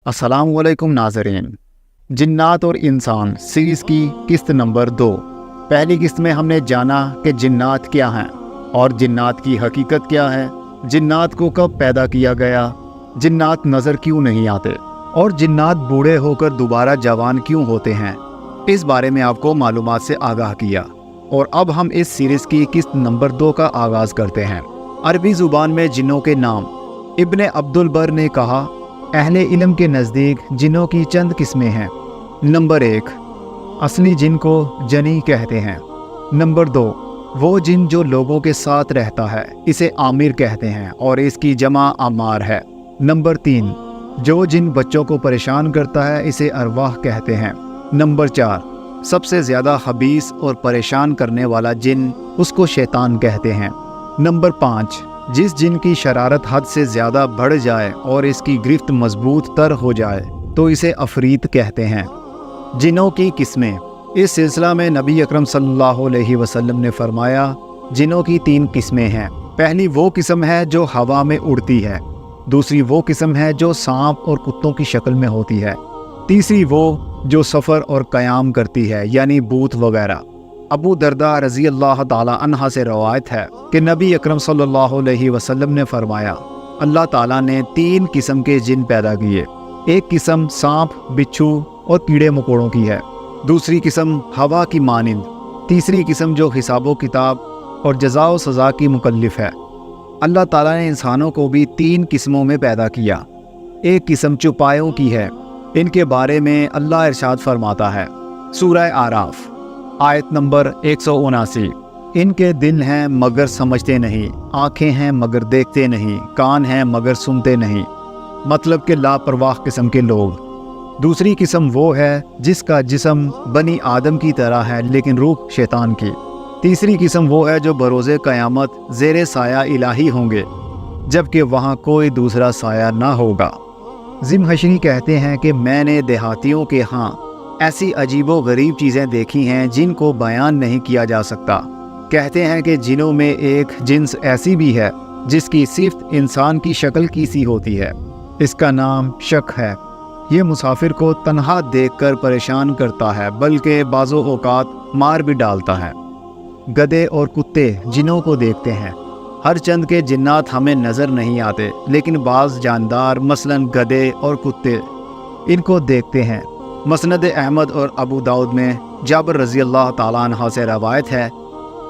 अस्सलाम वालेकुम नाज़रीन। जिन्नात और इंसान सीरीज़ की किस्त नंबर 2। पहली किस्त में हमने जाना कि जिन्नात क्या हैं और जिन्नात की हकीकत क्या है, जिन्नात को कब पैदा किया गया, जिन्नात नज़र क्यों नहीं आते और जिन्नात बूढ़े होकर दोबारा जवान क्यों होते हैं। इस बारे में आपको मालूमात से आगाह किया। और अब हम इस सीरीज़ की किस्त नंबर 2 का आगाज़ करते हैं। अरबी ज़ुबान में जिन्नों के नाम। इब्ने अब्दुल बर ने कहा, अहले इल्म के नज़दीक जिन्नों की चंद किस्में हैं। नंबर 1, असली जिन को जनी कहते हैं। नंबर 2, वो जिन जो लोगों के साथ रहता है, इसे आमिर कहते हैं और इसकी जमा आमार है। नंबर 3, जो जिन बच्चों को परेशान करता है, इसे अरवाह कहते हैं। नंबर 4, सबसे ज़्यादा खबीस और परेशान करने वाला जिन, उसको शैतान कहते हैं। नंबर 5, जिस जिन की शरारत हद से ज़्यादा बढ़ जाए और इसकी गिरफ्त मजबूत तर हो जाए तो इसे अफरीत कहते हैं। जिनों की किस्में। इस सिलसिला में नबी अकरम सल्लल्लाहु अलैहि वसल्लम ने फरमाया, जिनों की 3 किस्में हैं। पहली वो किस्म है जो हवा में उड़ती है, दूसरी वो किस्म है जो सांप और कुत्तों की शक्ल में होती है, तीसरी वो जो सफ़र और क़याम करती है यानी बूत वगैरह। अबू दरदा रज़ी अल्लाह ताला अन्हा से रवायत है कि नबी अकरम सल्लल्लाहु अलैहि वसल्लम ने फरमाया, अल्लाह ताला ने 3 किस्म के जिन पैदा किए। एक किस्म सांप, बिच्छू और कीड़े मकोड़ों की है, दूसरी किस्म हवा की मानिंद, तीसरी किस्म जो हिसाबो किताब और जज़ा व सज़ा की मुकल्लिफ है। अल्लाह ताला ने इंसानों को भी 3 किस्मों में पैदा किया। एक किस्म चुपायों की है। इनके बारे में अल्लाह इरशाद फरमाता है, सूरह आराफ आयत नंबर 179, इनके दिल हैं मगर समझते नहीं, आँखें हैं मगर देखते नहीं, कान हैं मगर सुनते नहीं, मतलब कि लापरवाह किस्म के लोग। दूसरी किस्म वो है जिसका जिस्म बनी आदम की तरह है लेकिन रूह शैतान की। तीसरी किस्म वो है जो बरोज़े क़यामत ज़ेरे साया इलाही होंगे, जबकि वहाँ कोई दूसरा साया ना होगा। ज़िमहशरी कहते हैं कि मैंने देहातियों के यहाँ ऐसी अजीबो गरीब चीज़ें देखी हैं जिनको बयान नहीं किया जा सकता। कहते हैं कि जिनों में एक जिन्स ऐसी भी है जिसकी सिर्फ इंसान की शक्ल की सी होती है। इसका नाम शक है। ये मुसाफिर को तन्हा देखकर परेशान करता है, बल्कि बाज़ो औक़ात मार भी डालता है। गधे और कुत्ते जिनों को देखते हैं। हर चंद के जिन्नात हमें नज़र नहीं आते, लेकिन बाज़ जानदार मसलन गधे और कुत्ते इनको देखते हैं। मसनद अहमद और अबू दाऊद में जाबिर रज़ी अल्लाह ताला अन्हा से रवायत है,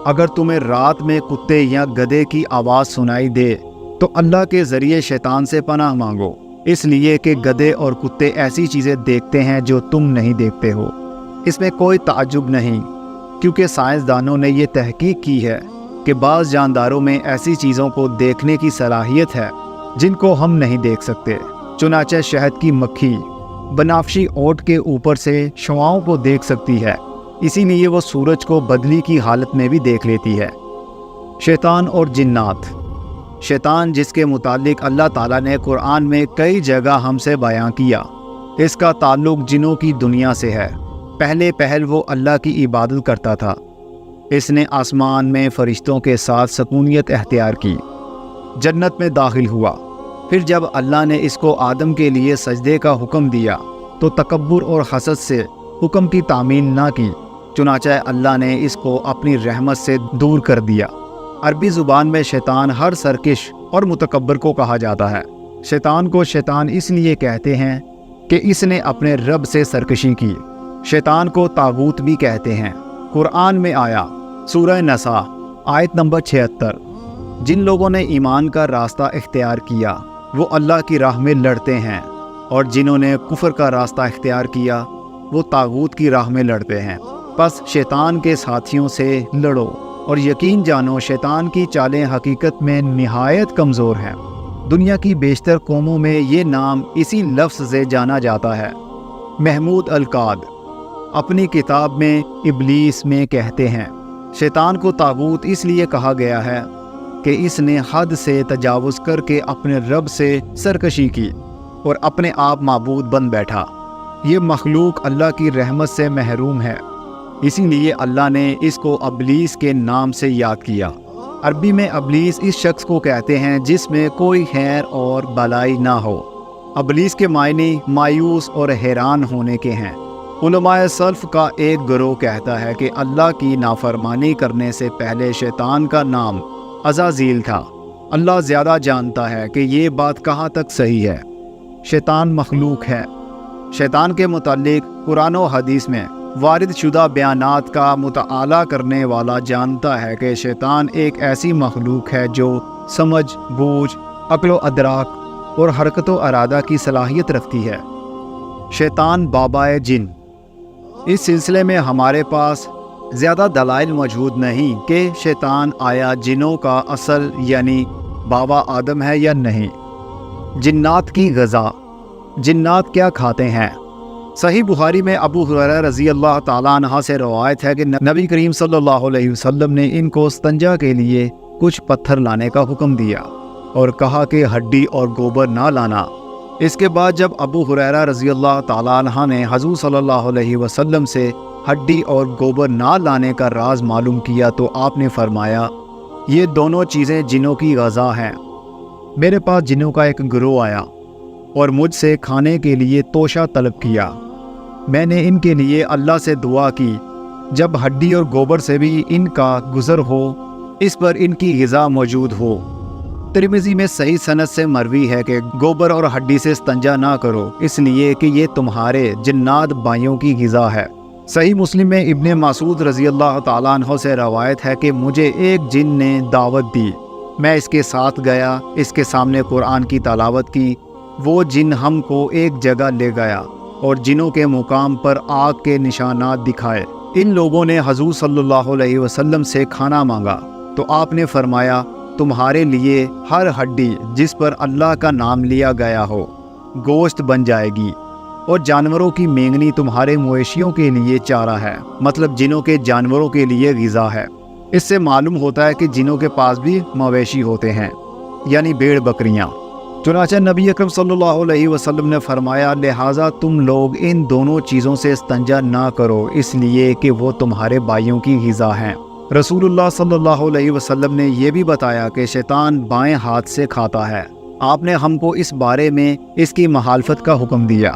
अगर तुम्हें रात में कुत्ते या गधे की आवाज़ सुनाई दे तो अल्लाह के ज़रिए शैतान से पनाह मांगो, इसलिए कि गधे और कुत्ते ऐसी चीज़ें देखते हैं जो तुम नहीं देखते हो। इसमें कोई ताज्जुब नहीं, क्योंकि साइंसदानों ने ये तहकीक की है कि बाज़ जानदारों में ऐसी चीज़ों को देखने की सलाहियत है जिनको हम नहीं देख सकते। चुनाचे शहद की मक्खी बनाफशी ओट के ऊपर से शुआओं को देख सकती है, इसीलिए वो सूरज को बदली की हालत में भी देख लेती है। शैतान और जिन्नात। शैतान जिसके मुतालिक अल्लाह ताला ने कुरान में कई जगह हमसे बयां किया, इसका ताल्लुक जिनों की दुनिया से है। पहले पहल वो अल्लाह की इबादत करता था। इसने आसमान में फरिश्तों के साथ सकूनियत अख्तियार की, जन्नत में दाखिल हुआ। फिर जब अल्लाह ने इसको आदम के लिए सजदे का हुक्म दिया तो तकब्बुर और हसद से हुक्म की तामील ना की, चुनांचे अल्लाह ने इसको अपनी रहमत से दूर कर दिया। अरबी ज़ुबान में शैतान हर सरकश और मुतकब्बर को कहा जाता है। शैतान को शैतान इसलिए कहते हैं कि इसने अपने रब से सरकशी की। शैतान को तागूत भी कहते हैं। कुरान में आया सूरह नसा आयत नंबर 76, जिन लोगों ने ईमान का रास्ता इख्तियार किया वो अल्लाह की राह में लड़ते हैं, और जिन्होंने कुफ्र का रास्ता इख्तियार किया वो तागूत की राह में लड़ते हैं। बस शैतान के साथियों से लड़ो और यकीन जानो शैतान की चालें हकीकत में निहायत कमज़ोर हैं। दुनिया की बेशतर कौमों में ये नाम इसी लफ्ज़ से जाना जाता है। महमूद अल-काद अपनी किताब में इब्लीस में कहते हैं, शैतान को तागूत इसलिए कहा गया है कि इसने हद से तजावुज़ करके अपने रब से सरकशी की और अपने आप माबूद बन बैठा। ये मखलूक अल्लाह की रहमत से महरूम है, इसीलिए अल्लाह ने इसको अबलीस के नाम से याद किया। अरबी में अबलीस इस शख्स को कहते हैं जिसमें कोई खैर और भलाई ना हो। ابلیس کے معنی مایوس اور حیران ہونے کے ہیں۔ علماء سلف کا ایک گروہ کہتا ہے کہ اللہ کی نافرمانی کرنے سے پہلے شیطان کا نام عزازیل تھا۔ اللہ زیادہ جانتا ہے کہ یہ بات کہاں تک صحیح ہے۔ شیطان مخلوق ہے۔ شیطان کے متعلق قرآن و حدیث میں وارد شدہ بیانات کا مطالعہ کرنے والا جانتا ہے کہ شیطان ایک ایسی مخلوق ہے جو سمجھ بوجھ، عقل و ادراک اور حرکت و ارادہ کی صلاحیت رکھتی ہے۔ شیطان بابائے جن۔ اس سلسلے میں ہمارے پاس زیادہ دلائل موجود نہیں کہ شیطان آیا جنوں کا اصل یعنی بابا آدم ہے یا نہیں۔ جنات کی غذا۔ جنات کیا کھاتے ہیں؟ صحیح بخاری میں ابو ہریرہ رضی اللہ تعالیٰ عنہ سے روایت ہے کہ نبی کریم صلی اللہ علیہ وسلم نے ان کو استنجا کے لیے کچھ پتھر لانے کا حکم دیا اور کہا کہ ہڈی اور گوبر نہ لانا۔ اس کے بعد جب ابو ہریرہ رضی اللہ تعالیٰ عنہ نے حضور صلی اللہ علیہ وسلم سے ہڈی اور گوبر نہ لانے کا راز معلوم کیا تو آپ نے فرمایا، یہ دونوں چیزیں جنوں کی غذا ہیں۔ میرے پاس جنوں کا ایک گروہ آیا اور مجھ سے کھانے کے لیے توشہ طلب کیا۔ میں نے ان کے لیے اللہ سے دعا کی جب ہڈی اور گوبر سے بھی ان کا گزر ہو، اس پر ان کی غذا موجود ہو۔ ترمذی میں صحیح سند سے مروی ہے کہ گوبر اور ہڈی سے استنجا نہ کرو، اس لیے کہ یہ تمہارے جنات بھائیوں کی غذا ہے۔ صحیح مسلم میں ابن مسعود رضی اللہ تعالیٰ عنہ سے روایت ہے کہ مجھے ایک جن نے دعوت دی، میں اس کے ساتھ گیا، اس کے سامنے قرآن کی تلاوت کی۔ وہ جن ہم کو ایک جگہ لے گیا اور جنوں کے مقام پر آگ کے نشانات دکھائے۔ ان لوگوں نے حضور صلی اللہ علیہ وسلم سے کھانا مانگا تو آپ نے فرمایا، تمہارے لیے ہر ہڈی جس پر اللہ کا نام لیا گیا ہو گوشت بن جائے گی، اور جانوروں کی مینگنی تمہارے مویشیوں کے لیے چارہ ہے، مطلب جنوں کے جانوروں کے لیے غذا ہے۔ اس سے معلوم ہوتا ہے کہ جنوں کے پاس بھی مویشی ہوتے ہیں، یعنی بھیڑ بکریاں۔ چنانچہ نبی اکرم صلی اللہ علیہ وسلم نے فرمایا، لہٰذا تم لوگ ان دونوں چیزوں سے استنجا نہ کرو، اس لیے کہ وہ تمہارے بھائیوں کی غذا ہیں۔ رسول اللہ صلی اللہ علیہ وسلم نے یہ بھی بتایا کہ شیطان بائیں ہاتھ سے کھاتا ہے۔ آپ نے ہم کو اس بارے میں اس کی مخالفت کا حکم دیا،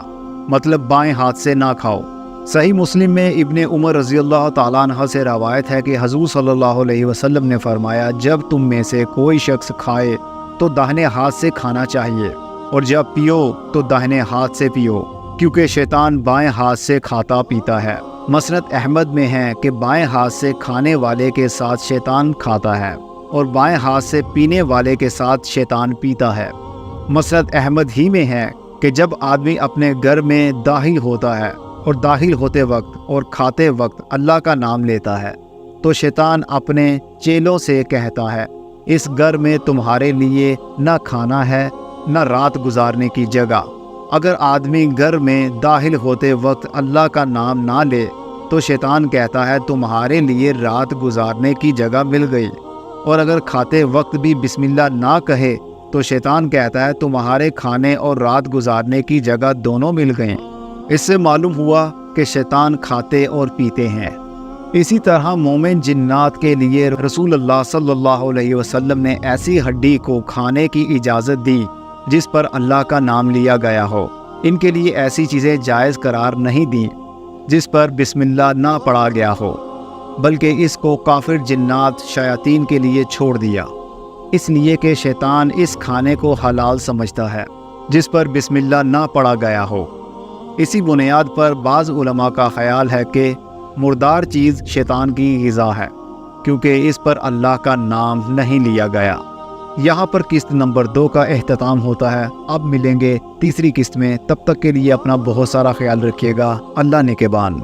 مطلب بائیں ہاتھ سے نہ کھاؤ۔ صحیح مسلم میں ابن عمر رضی اللہ تعالیٰ عنہ سے روایت ہے کہ حضور صلی اللہ علیہ وسلم نے فرمایا، جب تم میں سے کوئی شخص کھائے تو داہنے ہاتھ سے کھانا چاہیے، اور جب پیو تو داہنے ہاتھ سے پیو، کیونکہ شیطان بائیں ہاتھ سے کھاتا پیتا ہے۔ مسند احمد میں ہے کہ بائیں ہاتھ سے کھانے والے کے ساتھ شیطان کھاتا ہے اور بائیں ہاتھ سے پینے والے کے ساتھ شیطان پیتا ہے۔ مسند احمد ہی میں ہے کہ جب آدمی اپنے گھر میں داخل ہوتا ہے اور داخل ہوتے وقت اور کھاتے وقت اللہ کا نام لیتا ہے تو شیطان اپنے چیلوں سے کہتا ہے، اس گھر میں تمہارے لیے نہ کھانا ہے نہ رات گزارنے کی جگہ۔ اگر آدمی گھر میں داخل ہوتے وقت اللہ کا نام نہ لے تو شیطان کہتا ہے، تمہارے لیے رات گزارنے کی جگہ مل گئی، اور اگر کھاتے وقت بھی بسم اللہ نہ کہے تو شیطان کہتا ہے، تمہارے کھانے اور رات گزارنے کی جگہ دونوں مل گئیں۔ اس سے معلوم ہوا کہ شیطان کھاتے اور پیتے ہیں۔ اسی طرح مومن جنات کے لیے رسول اللہ صلی اللہ علیہ وسلم نے ایسی ہڈی کو کھانے کی اجازت دی جس پر اللہ کا نام لیا گیا ہو۔ ان کے لیے ایسی چیزیں جائز قرار نہیں دیں جس پر بسم اللہ نہ پڑھا گیا ہو، بلکہ اس کو کافر جنات شیاطین کے لیے چھوڑ دیا، اس لیے کہ شیطان اس کھانے کو حلال سمجھتا ہے جس پر بسم اللہ نہ پڑھا گیا ہو۔ اسی بنیاد پر بعض علماء کا خیال ہے کہ مردار چیز شیطان کی غذا ہے، کیونکہ اس پر اللہ کا نام نہیں لیا گیا۔ یہاں پر قسط نمبر 2 کا اختتام ہوتا ہے۔ اب ملیں گے تیسری قسط میں، تب تک کے لیے اپنا بہت سارا خیال رکھیے گا۔ اللہ نگہبان۔